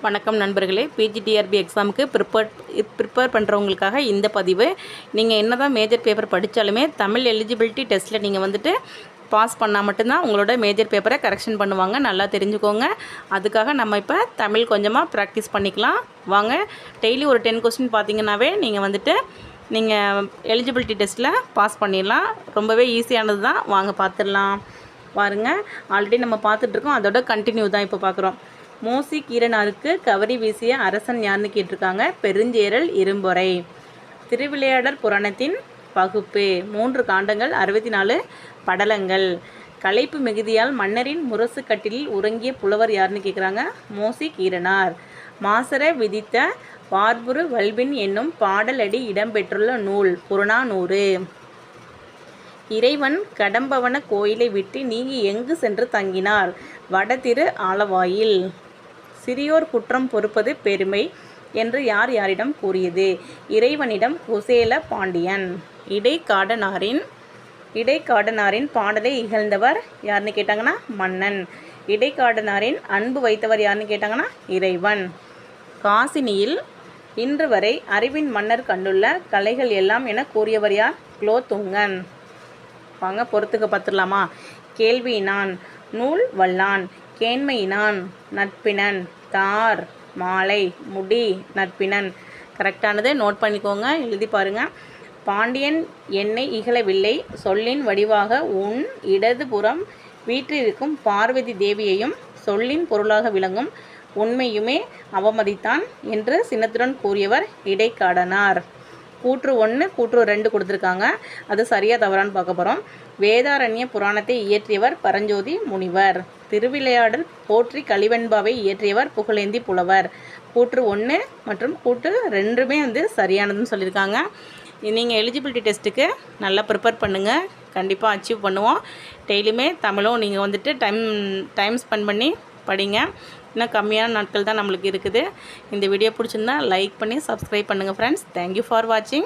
வணக்கம் நண்பர்களே, பிஜிடிஆர்பி எக்ஸாமுக்கு ப்ரிப்பேர் பண்ணுறவங்களுக்காக இந்த பதிவு. நீங்கள் என்ன தான் மேஜர் பேப்பர் படித்தாலுமே தமிழ் எலிஜிபிலிட்டி டெஸ்ட்டில் நீங்கள் வந்துட்டு பாஸ் பண்ணால் மட்டும்தான் உங்களோட மேஜர் பேப்பரை கரெக்ஷன் பண்ணுவாங்க. நல்லா தெரிஞ்சுக்கோங்க. அதுக்காக நம்ம இப்போ தமிழ் கொஞ்சமாக ப்ராக்டிஸ் பண்ணிக்கலாம். வாங்க, டெய்லி ஒரு 10 கொஸ்டின் பார்த்தீங்கன்னாவே நீங்கள் எலிஜிபிலிட்டி டெஸ்ட்டில் பாஸ் பண்ணிடலாம். ரொம்பவே ஈஸியானது தான். வாங்க பார்த்துடலாம். பாருங்கள், ஆல்ரெடி நம்ம பார்த்துட்ருக்கோம். அதோட கண்டினியூ தான் இப்போ பார்க்குறோம். மோசி கீரனாருக்கு கவரி வீசிய அரசன் யாருன்னு கேட்டிருக்காங்க. பெருஞ்சேரல் இரும்பொறை. திருவிளையாடற் புராணத்தின் பகுப்பு. 3 காண்டங்கள், 64 படலங்கள். களைப்பு மிகுதியால் மன்னரின் முரசு கட்டிலில் உறங்கிய புலவர் யாருன்னு கேட்குறாங்க. மோசி கீரனார். மாசற விதித்த பார்புரு வல்பின் என்னும் பாடலடி இடம்பெற்றுள்ள நூல் புறநானூறு. இறைவன் கடம்பவன கோயிலை விட்டு நீங்கி எங்கு சென்று தங்கினார்? வடதிரு ஆலவாயில். சிறியோர் குற்றம் பொறுப்பது பெருமை என்று யார் யாரிடம் கூறியது? இறைவனிடம் குசேல பாண்டியன். இடைக்காடனாரின் பாடலை இகழ்ந்தவர் யாருன்னு கேட்டாங்கன்னா மன்னன். இடைக்காடனாரின் அன்பு வைத்தவர் யாருன்னு கேட்டாங்கன்னா இறைவன். காசினியில் இன்று வரை அறிவின் மன்னர் கண்டுள்ள கலைகள் எல்லாம் என கூறியவர் யார்? குலோத்துங்கன். வாங்க பொறுத்துக்க பார்த்துடலாமா? கேள்வியினான் நூல் வல்லான், கேண்மையினான் நட்பினன், தார் மாலை முடி நட்பினன். கரெக்டானது நோட் பண்ணிக்கோங்க, எழுதி பாருங்கள். பாண்டியன் என்னை இகழவில்லை, சொல்லின் வடிவாக உன் இடது புறம் வீற்றிருக்கும் பார்வதி தேவியையும் சொல்லின் பொருளாக விளங்கும் உண்மையுமே அவமதித்தான் என்று சினத்துடன் கூறியவர் இடைக்காடனார். கூற்று 1, கூற்று 2 கொடுத்துருக்காங்க. அது சரியாக தவறான்னு பார்க்க போகிறோம். வேதாரண்ய புராணத்தை இயற்றியவர் பரஞ்சோதி முனிவர். திருவிளையாடல் போற்றி கலிவெண்பாவை இயற்றியவர் புகழேந்தி புலவர். கூற்று 1 மற்றும் கூற்று 2 சரியானதுன்னு சொல்லியிருக்காங்க. நீங்கள் எலிஜிபிலிட்டி டெஸ்ட்டுக்கு நல்லா ப்ரிப்பேர் பண்ணுங்கள். கண்டிப்பாக அச்சீவ் பண்ணுவோம். டெய்லியுமே தமிழும் நீங்கள் டைம் ஸ்பெண்ட் பண்ணி படிங்க. இன்னும் கம்மியான நாட்கள் தான் நம்மளுக்கு இருக்குது. இந்த வீடியோ பிடிச்சிருந்தா லைக் பண்ணி சப்ஸ்கிரைப் பண்ணுங்கள் ஃப்ரெண்ட்ஸ். தேங்க்யூ ஃபார் வாட்சிங்.